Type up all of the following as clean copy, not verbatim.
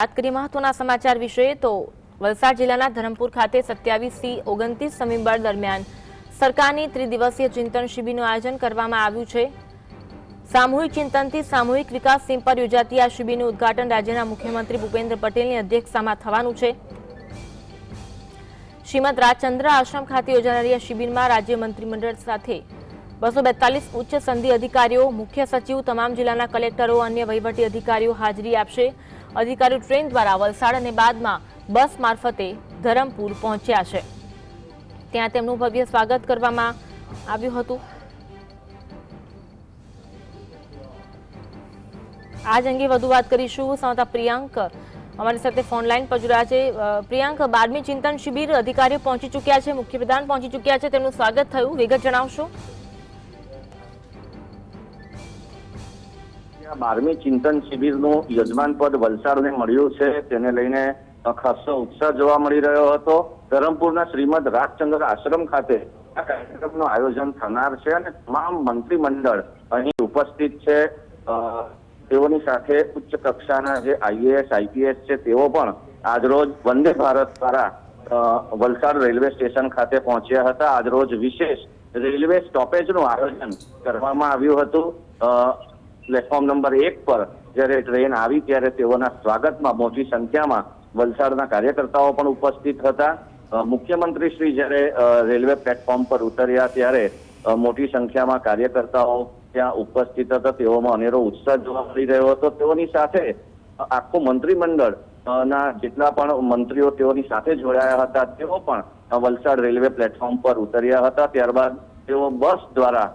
વાત કરીએ મહત્વના સમાચાર વિશે તો વલસાડ જિલ્લાના ધરમપુર ખાતે 27 થી 29 નવેમ્બર દરમિયાન સરકારની ત્રિદિવસીય ચિંતન શિબિરનું આયોજન કરવામાં આવ્યું છે। સામૂહિક ચિંતનથી સામૂહિક વિકાસ થીમ પર યોજાતી આ શિબિરનું ઉદ્ઘાટન રાજ્યના મુખ્યમંત્રી ભૂપેન્દ્ર પટેલની અધ્યક્ષતામાં થવાનું છે। શ્રીમદ રાજચંદ્ર આશ્રમ ખાતે યોજાનારી આ શિબિરમાં રાજ્ય મંત્રીમંડળ સાથે 242 ઉચ્ચ સંધિ અધિકારીઓ, મુખ્ય સચિવ, તમામ જિલ્લાના કલેક્ટરો, અન્ય વહીવટી અધિકારીઓ હાજરી આપશે। अधिकारियों ट्रेन द्वारा वलसाड अने बादमां बस मार्फते धरमपुर पहोंच्या छे। त्यां तेमनुं भव्य स्वागत करवामां आव्युं हतुं। आज अंगे वधु वात करीशुं। संवाददाता प्रियांक अमारी साथे फोन लाइन पर जोड़ाया छे। प्रियांक, 12मी चिंतन शिबिर अधिकारीओ पहोंची चूक्या छे, मुख्यप्रधान पहोंची चूक्या छे, तेमनुं स्वागत थयुं, विगत जणावशो। 12मी चिंतन शिबिरનું યજમાન પદ વલસાડને મળ્યું છે, તેને લઈને ખાસો ઉત્સાહ જોવા મળી રહ્યો હતો। ધરમપુરના શ્રીમદ રાજચંદ્ર આશ્રમ ખાતે આ કાર્યક્રમનું આયોજન થનાર છે અને તમામ મંત્રીમંડળ અહીં ઉપસ્થિત છે। તેઓની સાથે ઉચ્ચ કક્ષાના જે આઈએએસ આઈપીએસ છે તેઓ પણ આજરોજ વંદે ભારત દ્વારા વલસાડ રેલવે સ્ટેશન ખાતે પહોંચ્યા હતા। આજરોજ વિશેષ રેલવે સ્ટોપેજનું આયોજન કરવામાં આવ્યું હતું। प्लेटफॉर्म नंबर 1 पर જ્યારે ટ્રેન આવી ત્યારે તેઓના સ્વાગતમાં મોટી સંખ્યામાં વલસાડના કાર્યકર્તાઓ પણ ઉપસ્થિત હતા। મુખ્યમંત્રી શ્રી જ્યારે રેલવે પ્લેટફોર્મ પર ઉતર્યા ત્યારે મોટી સંખ્યામાં કાર્યકર્તાઓ ત્યાં ઉપસ્થિત હતા। તેઓમાં અનેરો ઉત્સાહ જોવા મળી રહ્યો હતો। તેઓની સાથે આખું મંત્રીમંડળ ના જેટલા પણ મંત્રીઓ તેઓની સાથે જોડાયા હતા તેઓ પણ વલસાડ રેલવે પ્લેટફોર્મ પર ઉતર્યા હતા। ત્યારબાદ તેઓ બસ દ્વારા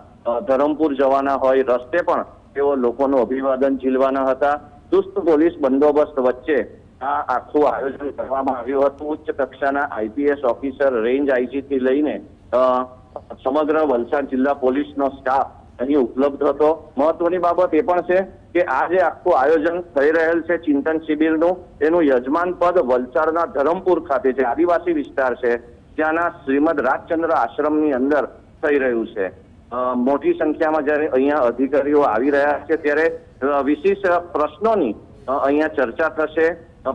ધરમપુર જવાના હોય રસ્તે પણ તેઓ લોકોનું અભિવાદન ઝીલવાના હતા। ચુસ્ત પોલીસ બંદોબસ્ત વચ્ચે આ આખું આયોજન કરવામાં આવ્યું હતું। ઉચ્ચ કક્ષાના આઈપીએસ ઓફિસર, રેન્જ આઈજી થી લઈને સમગ્ર વલસાડ જિલ્લા પોલીસનો સ્ટાફ અહીં ઉપલબ્ધ હતો। મહત્વની બાબત એ પણ છે કે આ જે આખું આયોજન થઈ રહેલ છે ચિંતન શિબિરનું, એનું યજમાન પદ વલસાડના ધરમપુર ખાતે જે આદિવાસી વિસ્તાર છે ત્યાંના શ્રીમદ રાજચંદ્ર આશ્રમની અંદર થઈ રહ્યું છે। મોટી સંખ્યામાં જ્યારે અહીંયા અધિકારીઓ આવી રહ્યા છે ત્યારે વિશેષ પ્રશ્નોની અહીંયા ચર્ચા થશે।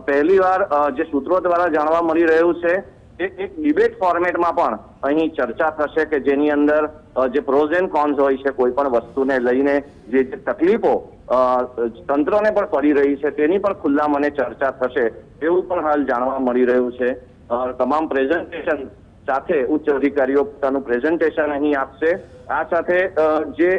પહેલીવાર જે સૂત્રો દ્વારા જાણવા મળી રહ્યું છે કે એક ડિબેટ ફોર્મેટમાં પણ અહીં ચર્ચા થશે કે જેની અંદર જે પ્રોઝ એન્ડ કોન્સ હોય છે કોઈ પણ વસ્તુને લઈને જે તકલીફો તંત્રને પણ પડી રહી છે તેની પણ ખુલ્લા મને ચર્ચા થશે એવું પણ હાલ જાણવા મળી રહ્યું છે। તમામ પ્રેઝન્ટેશન સાથે ઉચ્ચ અધિકારીઓ પોતાનું પ્રેઝન્ટેશન અહીં આપશે। આ સાથે જે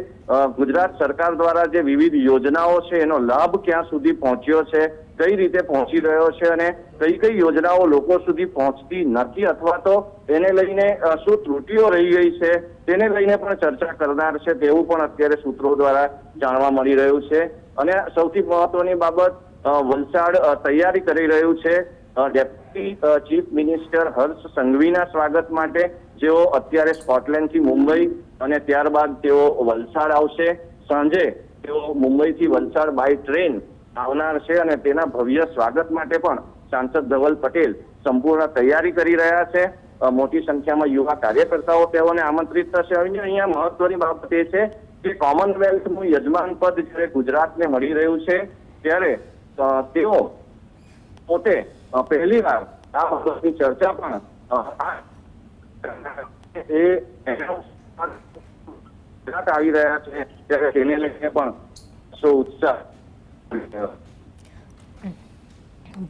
ગુજરાત સરકાર દ્વારા જે વિવિધ યોજનાઓ છે એનો લાભ ક્યાં સુધી પહોંચ્યો છે, કઈ રીતે પહોંચી રહ્યો છે અને કઈ કઈ યોજનાઓ લોકો સુધી પહોંચતી નથી અથવા તો એને લઈને શું ત્રુટિઓ રહી ગઈ છે તેને લઈને પણ ચર્ચા કરનાર છે તેવું પણ અત્યારે સૂત્રો દ્વારા જાણવા મળી રહ્યું છે। અને સૌથી મહત્વની બાબત વલસાડ તૈયારી કરી રહ્યું છે ડેપ્યુટી ચીફ મિનિસ્ટર હર્ષ સંઘવીના સ્વાગત માટે, જેઓ અત્યારે સ્કોટલેન્ડથી મુંબઈ અને ત્યારબાદ તેઓ વલસાડ આવશે। સાંજે તેઓ મુંબઈથી વલસાડ બાય ટ્રેન આવનાર છે અને તેના ભવ્ય સ્વાગત માટે પણ સાંસદ ધવલ પટેલ સંપૂર્ણ તૈયારી કરી રહ્યા છે। મોટી સંખ્યામાં યુવા કાર્યકર્તાઓ તેઓને આમંત્રિત થશે। અહીંયા મહત્વની બાબત એ છે કે કોમનવેલ્થનું યજમાન પદ જ્યારે ગુજરાતને મળી રહ્યું છે ત્યારે તેઓ પોતે પહેલીવાર આ બાબતની ચર્ચા પણ આવી રહ્યા છે ત્યારે તેને લઈને પણ ઉત્સાહ।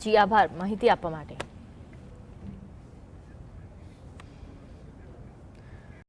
જી આભાર માહિતી આપવા માટે।